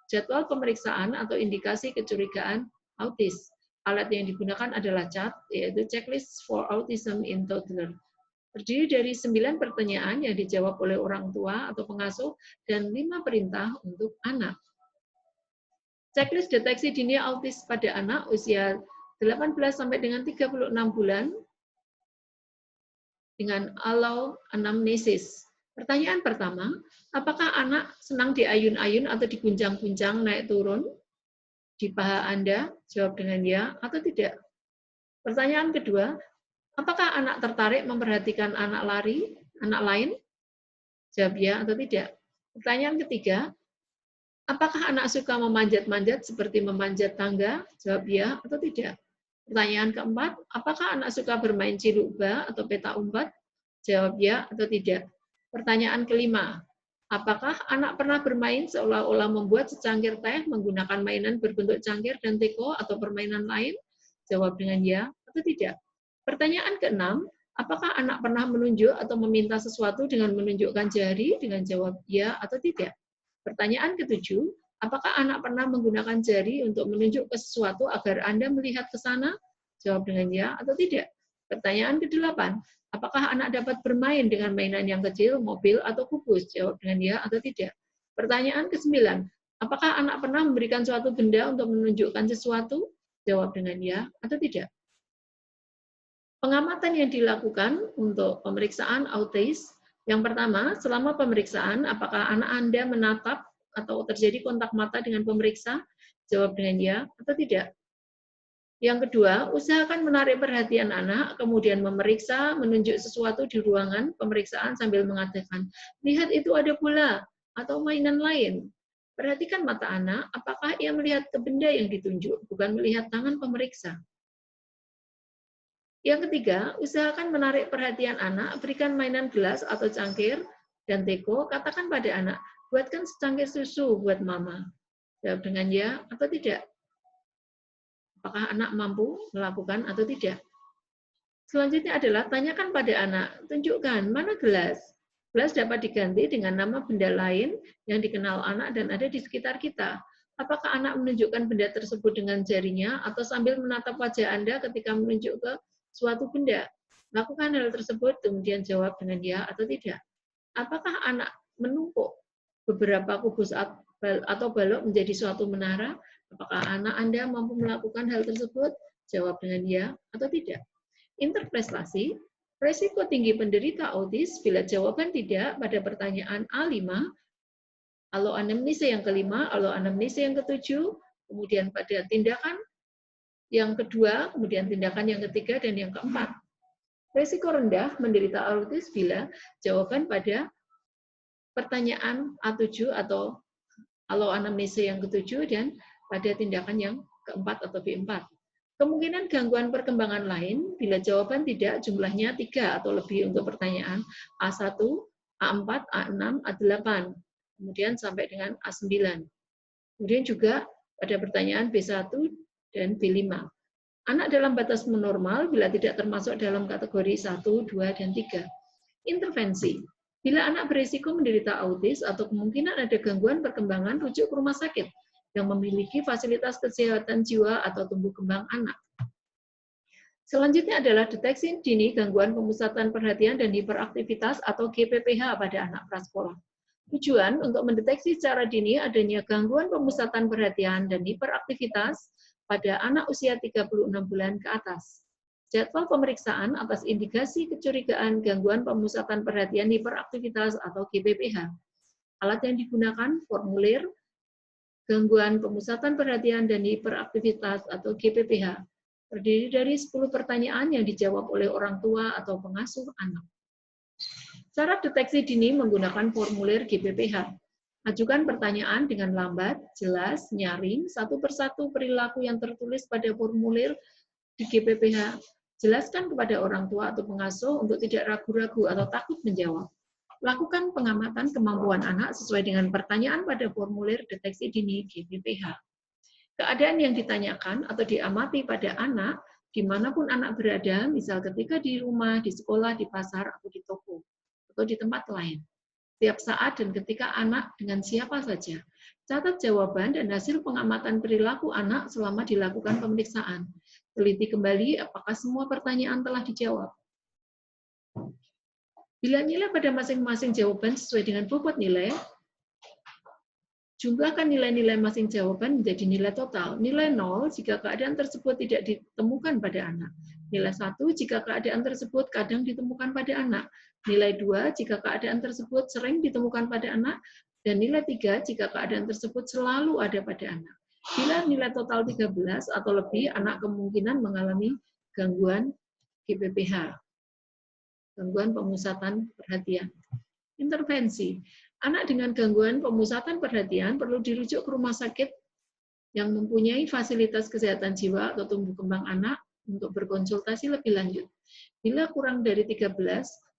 Jadwal pemeriksaan atau indikasi kecurigaan autis. Alat yang digunakan adalah CHAT, yaitu Checklist for Autism in Toddler. Terdiri dari 9 pertanyaan yang dijawab oleh orang tua atau pengasuh dan 5 perintah untuk anak. Checklist deteksi dini autis pada anak usia 18 sampai dengan 36 bulan dengan allow anamnesis. Pertanyaan pertama, apakah anak senang diayun-ayun atau diguncang-guncang naik turun di paha Anda? Jawab dengan ya atau tidak. Pertanyaan kedua, apakah anak tertarik memperhatikan anak lain? Jawab ya atau tidak. Pertanyaan ketiga, apakah anak suka memanjat-manjat seperti memanjat tangga? Jawab ya atau tidak. Pertanyaan keempat, apakah anak suka bermain ciluk-ba atau peta umpat? Jawab ya atau tidak. Pertanyaan kelima, apakah anak pernah bermain seolah-olah membuat secangkir teh menggunakan mainan berbentuk cangkir dan teko atau permainan lain? Jawab dengan ya atau tidak. Pertanyaan keenam, apakah anak pernah menunjuk atau meminta sesuatu dengan menunjukkan jari? Dengan jawab ya atau tidak. Pertanyaan ketujuh, apakah anak pernah menggunakan jari untuk menunjuk ke sesuatu agar Anda melihat ke sana? Jawab dengan ya atau tidak. Pertanyaan ke-8, apakah anak dapat bermain dengan mainan yang kecil, mobil, atau kubus? Jawab dengan ya atau tidak. Pertanyaan ke-9, apakah anak pernah memberikan suatu benda untuk menunjukkan sesuatu? Jawab dengan ya atau tidak. Pengamatan yang dilakukan untuk pemeriksaan autis. Yang pertama, selama pemeriksaan, apakah anak Anda menatap atau terjadi kontak mata dengan pemeriksa? Jawab dengan ya atau tidak. Yang kedua, usahakan menarik perhatian anak, kemudian memeriksa, menunjuk sesuatu di ruangan pemeriksaan sambil mengatakan, lihat itu ada bola atau mainan lain. Perhatikan mata anak, apakah ia melihat ke benda yang ditunjuk, bukan melihat tangan pemeriksa. Yang ketiga, usahakan menarik perhatian anak, berikan mainan gelas atau cangkir, dan teko, katakan pada anak, buatkan secangkir susu buat mama. Jawab dengan ya atau tidak. Apakah anak mampu melakukan atau tidak? Selanjutnya adalah tanyakan pada anak, tunjukkan mana gelas. Gelas dapat diganti dengan nama benda lain yang dikenal anak dan ada di sekitar kita. Apakah anak menunjukkan benda tersebut dengan jarinya atau sambil menatap wajah Anda ketika menunjuk ke suatu benda? Lakukan hal tersebut, kemudian jawab dengan ya atau tidak. Apakah anak menumpuk beberapa kubus atau balok menjadi suatu menara? Apakah anak Anda mampu melakukan hal tersebut? Jawab dengan ya atau tidak. Interpretasi, resiko tinggi penderita autis bila jawaban tidak pada pertanyaan A5, aloanamnesa yang kelima, aloanamnesa yang ketujuh, kemudian pada tindakan yang kedua, kemudian tindakan yang ketiga, dan yang keempat. Resiko rendah menderita autis bila jawaban pada pertanyaan A7 atau aloanamnesa yang ketujuh dan pada tindakan yang keempat atau B4. Kemungkinan gangguan perkembangan lain bila jawaban tidak jumlahnya 3 atau lebih untuk pertanyaan A1, A4, A6, A8, kemudian sampai dengan A9. Kemudian juga pada pertanyaan B1 dan B5. Anak dalam batas normal bila tidak termasuk dalam kategori 1, 2, dan 3. Intervensi. Bila anak berisiko menderita autis atau kemungkinan ada gangguan perkembangan, rujuk ke rumah sakit yang memiliki fasilitas kesehatan jiwa atau tumbuh kembang anak. Selanjutnya adalah deteksi dini gangguan pemusatan perhatian dan hiperaktivitas atau GPPH pada anak prasekolah. Tujuan untuk mendeteksi secara dini adanya gangguan pemusatan perhatian dan hiperaktivitas pada anak usia 36 bulan ke atas. Jadwal pemeriksaan atas indikasi kecurigaan gangguan pemusatan perhatian hiperaktivitas atau GPPH. Alat yang digunakan formulir gangguan pemusatan perhatian dan hiperaktivitas atau GPPH. Terdiri dari 10 pertanyaan yang dijawab oleh orang tua atau pengasuh anak. Cara deteksi dini menggunakan formulir GPPH. Ajukan pertanyaan dengan lambat, jelas, nyaring, satu persatu perilaku yang tertulis pada formulir di GPPH. Jelaskan kepada orang tua atau pengasuh untuk tidak ragu-ragu atau takut menjawab. Lakukan pengamatan kemampuan anak sesuai dengan pertanyaan pada formulir deteksi dini GPPH. Keadaan yang ditanyakan atau diamati pada anak, dimanapun anak berada, misal ketika di rumah, di sekolah, di pasar, atau di toko, atau di tempat lain. Setiap saat dan ketika anak dengan siapa saja. Catat jawaban dan hasil pengamatan perilaku anak selama dilakukan pemeriksaan. Teliti kembali apakah semua pertanyaan telah dijawab. Bila nilai pada masing-masing jawaban sesuai dengan bobot nilai, jumlahkan nilai-nilai masing jawaban menjadi nilai total. Nilai 0 jika keadaan tersebut tidak ditemukan pada anak. Nilai 1 jika keadaan tersebut kadang ditemukan pada anak. Nilai 2 jika keadaan tersebut sering ditemukan pada anak. Dan nilai 3 jika keadaan tersebut selalu ada pada anak. Bila nilai total 13 atau lebih, anak kemungkinan mengalami gangguan GPPH. Gangguan pemusatan perhatian. Intervensi. Anak dengan gangguan pemusatan perhatian perlu dirujuk ke rumah sakit yang mempunyai fasilitas kesehatan jiwa atau tumbuh kembang anak untuk berkonsultasi lebih lanjut. Bila kurang dari 13,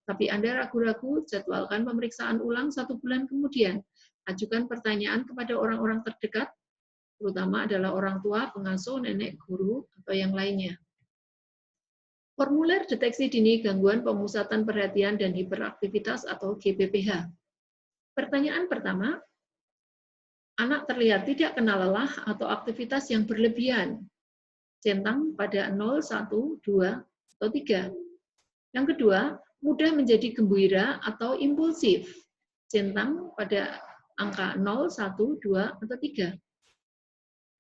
tapi Anda ragu-ragu, jadwalkan pemeriksaan ulang 1 bulan kemudian. Ajukan pertanyaan kepada orang-orang terdekat, terutama adalah orang tua, pengasuh, nenek, guru, atau yang lainnya. Formulir deteksi dini gangguan pemusatan perhatian dan hiperaktivitas atau GPPH. Pertanyaan pertama, anak terlihat tidak kenal lelah atau aktivitas yang berlebihan. Centang pada 0, 1, 2, atau 3. Yang kedua, mudah menjadi gembira atau impulsif. Centang pada angka 0, 1, 2, atau 3.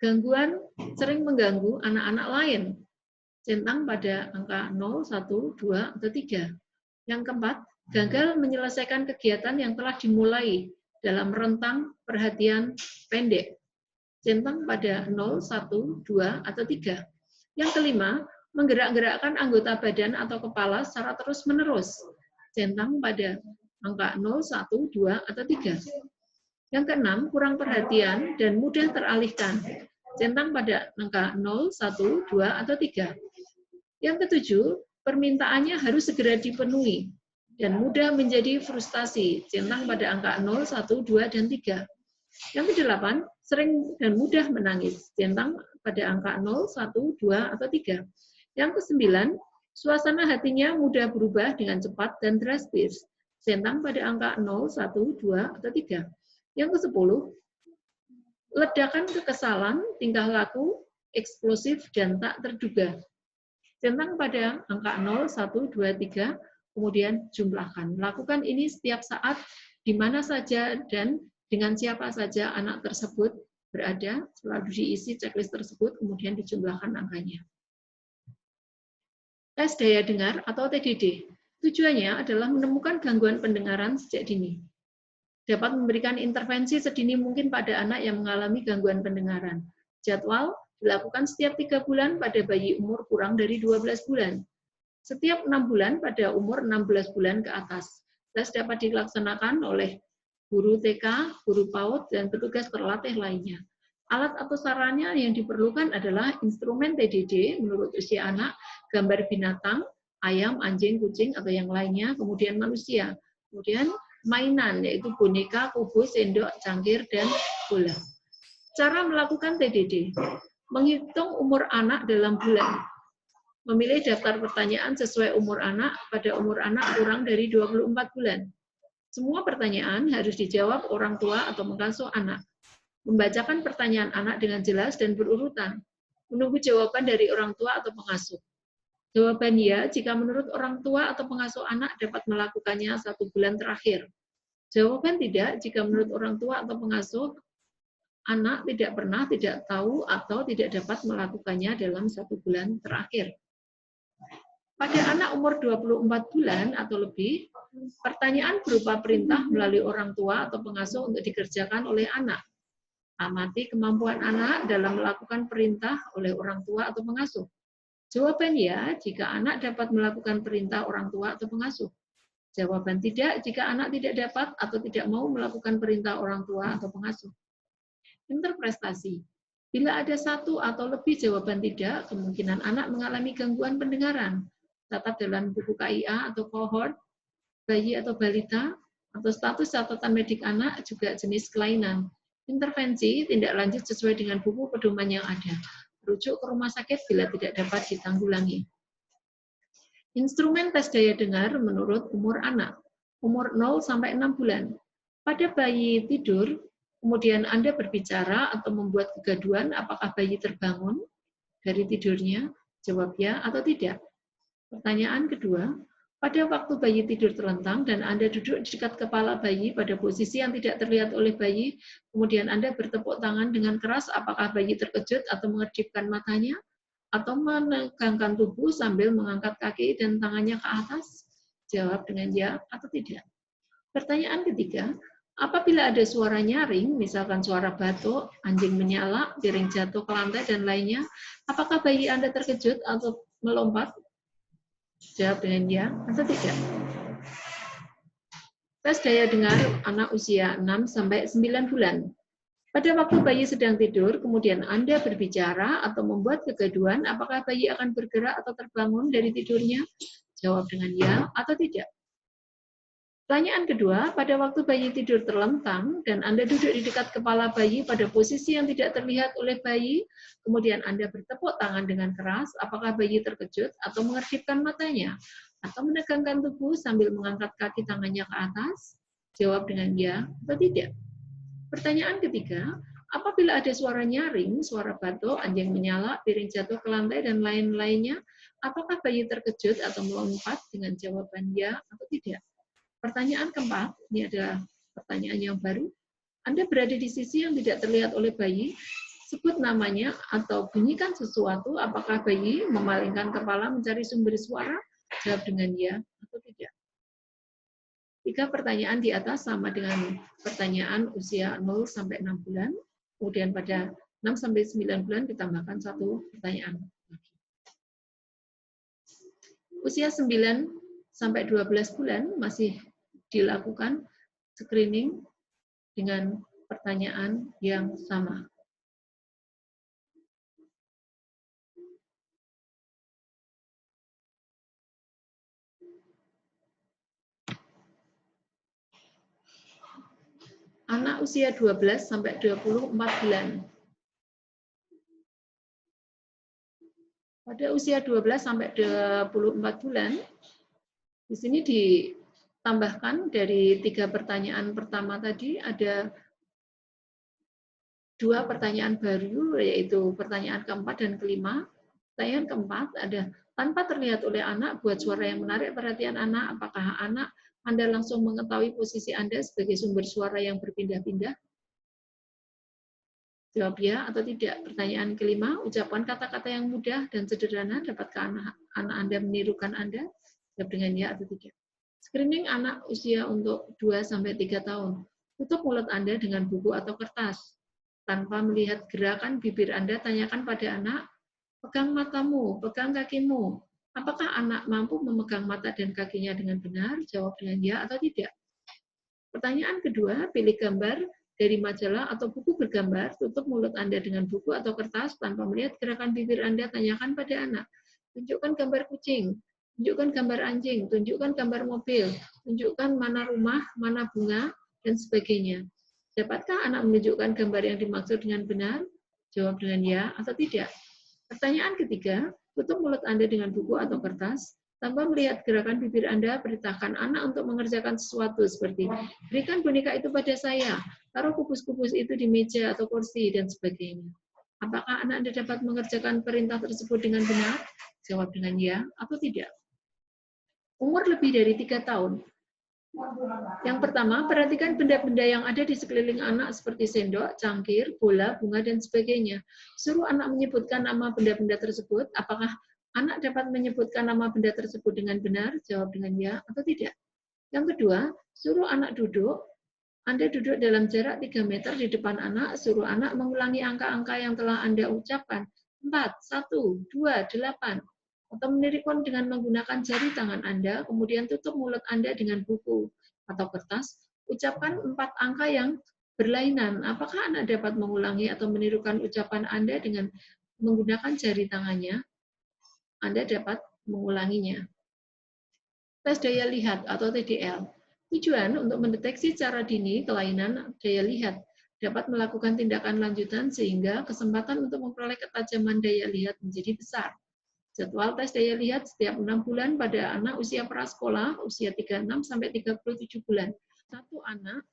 Gangguan sering mengganggu anak-anak lain. Centang pada angka 0, 1, 2, atau 3. Yang keempat, gagal menyelesaikan kegiatan yang telah dimulai dalam rentang perhatian pendek, centang pada 0, 1, 2, atau 3. Yang kelima, menggerak-gerakkan anggota badan atau kepala secara terus-menerus, centang pada angka 0, 1, 2, atau 3. Yang keenam, kurang perhatian dan mudah teralihkan, centang pada angka 0, 1, 2, atau 3. Yang ketujuh, permintaannya harus segera dipenuhi dan mudah menjadi frustasi, centang pada angka 0, 1, 2, dan 3. Yang kedelapan, sering dan mudah menangis, centang pada angka 0, 1, 2, atau 3. Yang kesembilan, suasana hatinya mudah berubah dengan cepat dan drastis, centang pada angka 0, 1, 2, atau 3. Yang kesepuluh, ledakan kekesalan, tingkah laku, eksplosif, dan tak terduga, centang pada angka 0, 1, 2, 3, kemudian jumlahkan. Lakukan ini setiap saat, di mana saja dan dengan siapa saja anak tersebut berada, selalu diisi checklist tersebut, kemudian dijumlahkan angkanya. Tes daya dengar atau TDD. Tujuannya adalah menemukan gangguan pendengaran sejak dini. Dapat memberikan intervensi sedini mungkin pada anak yang mengalami gangguan pendengaran. Jadwal dilakukan setiap 3 bulan pada bayi umur kurang dari 12 bulan. Setiap 6 bulan pada umur 16 bulan ke atas. Tes dapat dilaksanakan oleh guru TK, guru PAUD, dan petugas terlatih lainnya. Alat atau sarannya yang diperlukan adalah instrumen TDD menurut usia anak, gambar binatang, ayam, anjing, kucing, atau yang lainnya, kemudian manusia. Kemudian mainan, yaitu boneka, kubus, sendok, cangkir, dan bola. Cara melakukan TDD. Menghitung umur anak dalam bulan. Memilih daftar pertanyaan sesuai umur anak pada umur anak kurang dari 24 bulan. Semua pertanyaan harus dijawab orang tua atau pengasuh anak. Membacakan pertanyaan anak dengan jelas dan berurutan. Menunggu jawaban dari orang tua atau pengasuh. Jawaban ya jika menurut orang tua atau pengasuh anak dapat melakukannya 1 bulan terakhir. Jawaban tidak jika menurut orang tua atau pengasuh anak tidak pernah, tidak tahu, atau tidak dapat melakukannya dalam 1 bulan terakhir. Pada anak umur 24 bulan atau lebih, pertanyaan berupa perintah melalui orang tua atau pengasuh untuk dikerjakan oleh anak. Amati kemampuan anak dalam melakukan perintah oleh orang tua atau pengasuh. Jawaban ya jika anak dapat melakukan perintah orang tua atau pengasuh. Jawaban tidak jika anak tidak dapat atau tidak mau melakukan perintah orang tua atau pengasuh. Interpretasi. Bila ada 1 atau lebih jawaban tidak, kemungkinan anak mengalami gangguan pendengaran. Catat dalam buku KIA atau cohort, bayi atau balita, atau status catatan medik anak, juga jenis kelainan. Intervensi tindak lanjut sesuai dengan buku pedoman yang ada. Rujuk ke rumah sakit bila tidak dapat ditanggulangi. Instrumen tes daya dengar menurut umur anak. Umur 0 sampai 6 bulan. Pada bayi tidur, kemudian Anda berbicara atau membuat kegaduhan apakah bayi terbangun dari tidurnya, jawab ya atau tidak. Pertanyaan kedua, pada waktu bayi tidur terlentang dan Anda duduk di dekat kepala bayi pada posisi yang tidak terlihat oleh bayi, kemudian Anda bertepuk tangan dengan keras, apakah bayi terkejut atau mengedipkan matanya, atau menegangkan tubuh sambil mengangkat kaki dan tangannya ke atas? Jawab dengan ya atau tidak. Pertanyaan ketiga, apabila ada suara nyaring, misalkan suara batuk, anjing menyala, piring jatuh ke lantai, dan lainnya, apakah bayi Anda terkejut atau melompat? Jawab dengan ya atau tidak. Tes daya dengar anak usia 6-9 bulan. Pada waktu bayi sedang tidur, kemudian Anda berbicara atau membuat kegaduhan, apakah bayi akan bergerak atau terbangun dari tidurnya? Jawab dengan ya atau tidak. Pertanyaan kedua, pada waktu bayi tidur terlentang dan Anda duduk di dekat kepala bayi pada posisi yang tidak terlihat oleh bayi, kemudian Anda bertepuk tangan dengan keras, apakah bayi terkejut atau mengedipkan matanya, atau menegangkan tubuh sambil mengangkat kaki tangannya ke atas? Jawab dengan ya atau tidak. Pertanyaan ketiga, apabila ada suara nyaring, suara batuk, anjing menyala, piring jatuh ke lantai, dan lain-lainnya, apakah bayi terkejut atau melompat dengan jawaban ya atau tidak? Pertanyaan keempat, ini adalah pertanyaan yang baru. Anda berada di sisi yang tidak terlihat oleh bayi, sebut namanya atau bunyikan sesuatu, apakah bayi memalingkan kepala mencari sumber suara? Jawab dengan ya atau tidak. 3 pertanyaan di atas sama dengan pertanyaan usia 0 sampai 6 bulan. Kemudian pada 6 sampai 9 bulan ditambahkan 1 pertanyaan. Usia 9 sampai 12 bulan masih dilakukan screening dengan pertanyaan yang sama. Anak usia 12 sampai 24 bulan. Pada usia 12 sampai 24 bulan, di sini ditambahkan dari 3 pertanyaan pertama tadi ada 2 pertanyaan baru, yaitu pertanyaan keempat dan kelima. Pertanyaan keempat ada, tanpa terlihat oleh anak, buat suara yang menarik perhatian anak. Apakah anak Anda langsung mengetahui posisi Anda sebagai sumber suara yang berpindah-pindah? Jawab ya atau tidak. Pertanyaan kelima, ucapkan kata-kata yang mudah dan sederhana. Dapatkah anak Anda menirukan Anda? Jawab dengan ya atau tidak. Screening anak usia untuk 2-3 tahun. Tutup mulut Anda dengan buku atau kertas. Tanpa melihat gerakan bibir Anda, tanyakan pada anak, pegang matamu, pegang kakimu. Apakah anak mampu memegang mata dan kakinya dengan benar? Jawab dengan ya atau tidak. Pertanyaan kedua, pilih gambar dari majalah atau buku bergambar. Tutup mulut Anda dengan buku atau kertas tanpa melihat gerakan bibir Anda. Tanyakan pada anak. Tunjukkan gambar kucing, tunjukkan gambar anjing, tunjukkan gambar mobil, tunjukkan mana rumah, mana bunga, dan sebagainya. Dapatkah anak menunjukkan gambar yang dimaksud dengan benar? Jawab dengan ya atau tidak. Pertanyaan ketiga, tutup mulut Anda dengan buku atau kertas. Tanpa melihat gerakan bibir Anda, perintahkan anak untuk mengerjakan sesuatu seperti berikan boneka itu pada saya, taruh kubus-kubus itu di meja atau kursi, dan sebagainya. Apakah anak Anda dapat mengerjakan perintah tersebut dengan benar? Jawab dengan ya atau tidak. Umur lebih dari 3 tahun. Yang pertama, perhatikan benda-benda yang ada di sekeliling anak seperti sendok, cangkir, bola, bunga, dan sebagainya. Suruh anak menyebutkan nama benda-benda tersebut. Apakah anak dapat menyebutkan nama benda tersebut dengan benar? Jawab dengan ya atau tidak. Yang kedua, suruh anak duduk. Anda duduk dalam jarak 3 meter di depan anak. Suruh anak mengulangi angka-angka yang telah Anda ucapkan. 4, 1, 2, 8. Atau menirikon dengan menggunakan jari tangan Anda, kemudian tutup mulut Anda dengan buku atau kertas, ucapkan 4 angka yang berlainan. Apakah anak dapat mengulangi atau menirukan ucapan Anda dengan menggunakan jari tangannya? Anda dapat mengulanginya. Tes daya lihat atau TDL. Tujuan untuk mendeteksi secara dini kelainan daya lihat, dapat melakukan tindakan lanjutan sehingga kesempatan untuk memperoleh ketajaman daya lihat menjadi besar. Jadwal tes daya lihat setiap 6 bulan pada anak usia prasekolah, usia 36 sampai 37 bulan. Satu anak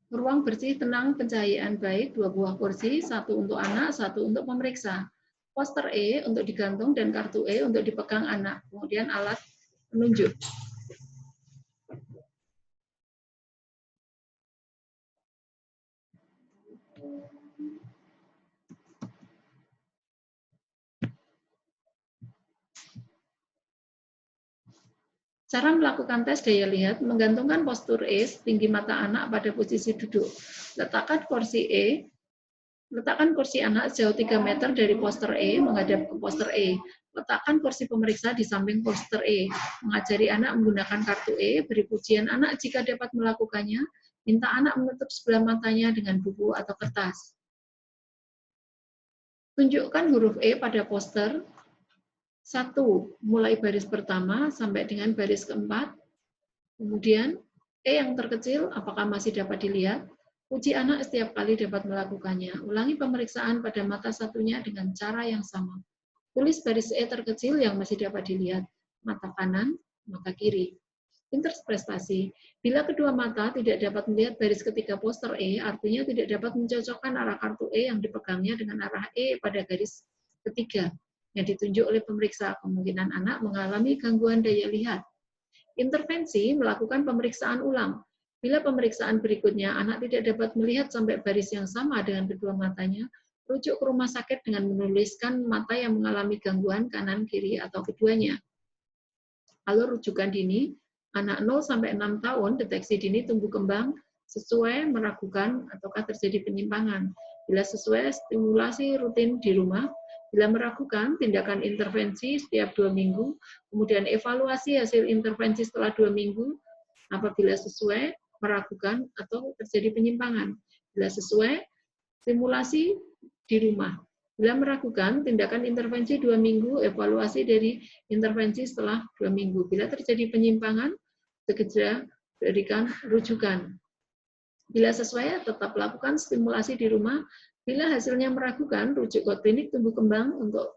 ruang bersih, tenang, pencahayaan baik, 2 buah kursi, 1 untuk anak, 1 untuk pemeriksa. Poster E untuk digantung dan kartu E untuk dipegang anak. Kemudian alat penunjuk. Cara melakukan tes daya lihat, menggantungkan postur E setinggi mata anak pada posisi duduk. Letakkan kursi anak sejauh 3 meter dari poster E menghadap ke poster E. Letakkan kursi pemeriksa di samping poster E. Mengajari anak menggunakan kartu E, beri pujian anak jika dapat melakukannya, minta anak menutup sebelah matanya dengan buku atau kertas. Tunjukkan huruf E pada poster 1, mulai baris pertama sampai dengan baris keempat. Kemudian, E yang terkecil, apakah masih dapat dilihat? Uji anak setiap kali dapat melakukannya. Ulangi pemeriksaan pada mata satunya dengan cara yang sama. Tulis baris E terkecil yang masih dapat dilihat. Mata kanan, mata kiri. Interpretasi. Bila kedua mata tidak dapat melihat baris ketiga poster E, artinya tidak dapat mencocokkan arah kartu E yang dipegangnya dengan arah E pada garis ketiga yang ditunjuk oleh pemeriksa. Kemungkinan anak mengalami gangguan daya lihat. Intervensi melakukan pemeriksaan ulang. Bila pemeriksaan berikutnya anak tidak dapat melihat sampai baris yang sama dengan kedua matanya, rujuk ke rumah sakit dengan menuliskan mata yang mengalami gangguan kanan, kiri, atau keduanya. Alur rujukan dini, anak 0-6 tahun, deteksi dini tumbuh kembang sesuai, meragukan, ataukah terjadi penyimpangan. Bila sesuai, stimulasi rutin di rumah. Bila meragukan, tindakan intervensi setiap 2 minggu, kemudian evaluasi hasil intervensi setelah 2 minggu, apabila sesuai, meragukan, atau terjadi penyimpangan. Bila sesuai, stimulasi di rumah. Bila meragukan, tindakan intervensi 2 minggu, evaluasi dari intervensi setelah 2 minggu. Bila terjadi penyimpangan, segera berikan rujukan. Bila sesuai, tetap lakukan stimulasi di rumah. Bila hasilnya meragukan, rujuk ke klinik tumbuh kembang untuk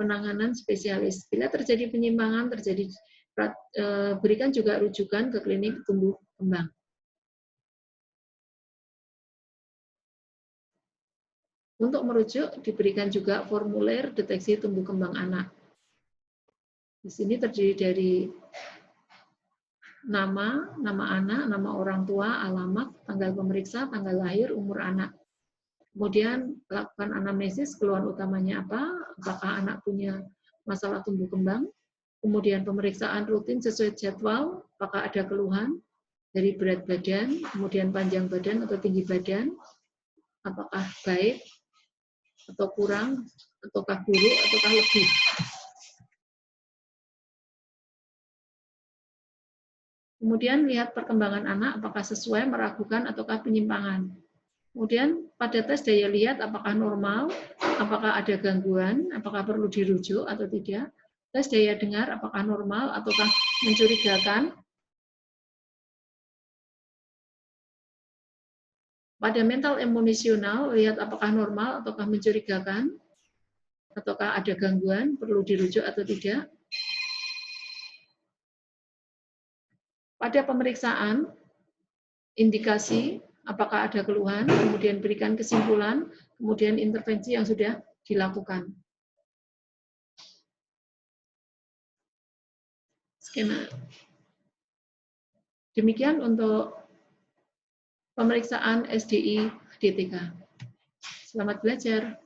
penanganan spesialis. Bila terjadi penyimpangan, berikan juga rujukan ke klinik tumbuh kembang. Untuk merujuk, diberikan juga formulir deteksi tumbuh kembang anak. Di sini terdiri dari nama anak, nama orang tua, alamat, tanggal pemeriksa, tanggal lahir, umur anak. Kemudian lakukan anamnesis, keluhan utamanya apa, apakah anak punya masalah tumbuh kembang. Kemudian pemeriksaan rutin sesuai jadwal, apakah ada keluhan dari berat badan, kemudian panjang badan atau tinggi badan, apakah baik atau kurang, ataukah buruk, ataukah lebih. Kemudian lihat perkembangan anak, apakah sesuai, meragukan, ataukah penyimpangan. Kemudian pada tes daya lihat, apakah normal, apakah ada gangguan, apakah perlu dirujuk atau tidak. Tes daya dengar, apakah normal, ataukah mencurigakan. Pada mental emosional, lihat apakah normal, ataukah mencurigakan, ataukah ada gangguan, perlu dirujuk atau tidak. Pada pemeriksaan, indikasi, apakah ada keluhan, kemudian berikan kesimpulan, kemudian intervensi yang sudah dilakukan. Skema. Demikian untuk pemeriksaan SDI DTK. Selamat belajar.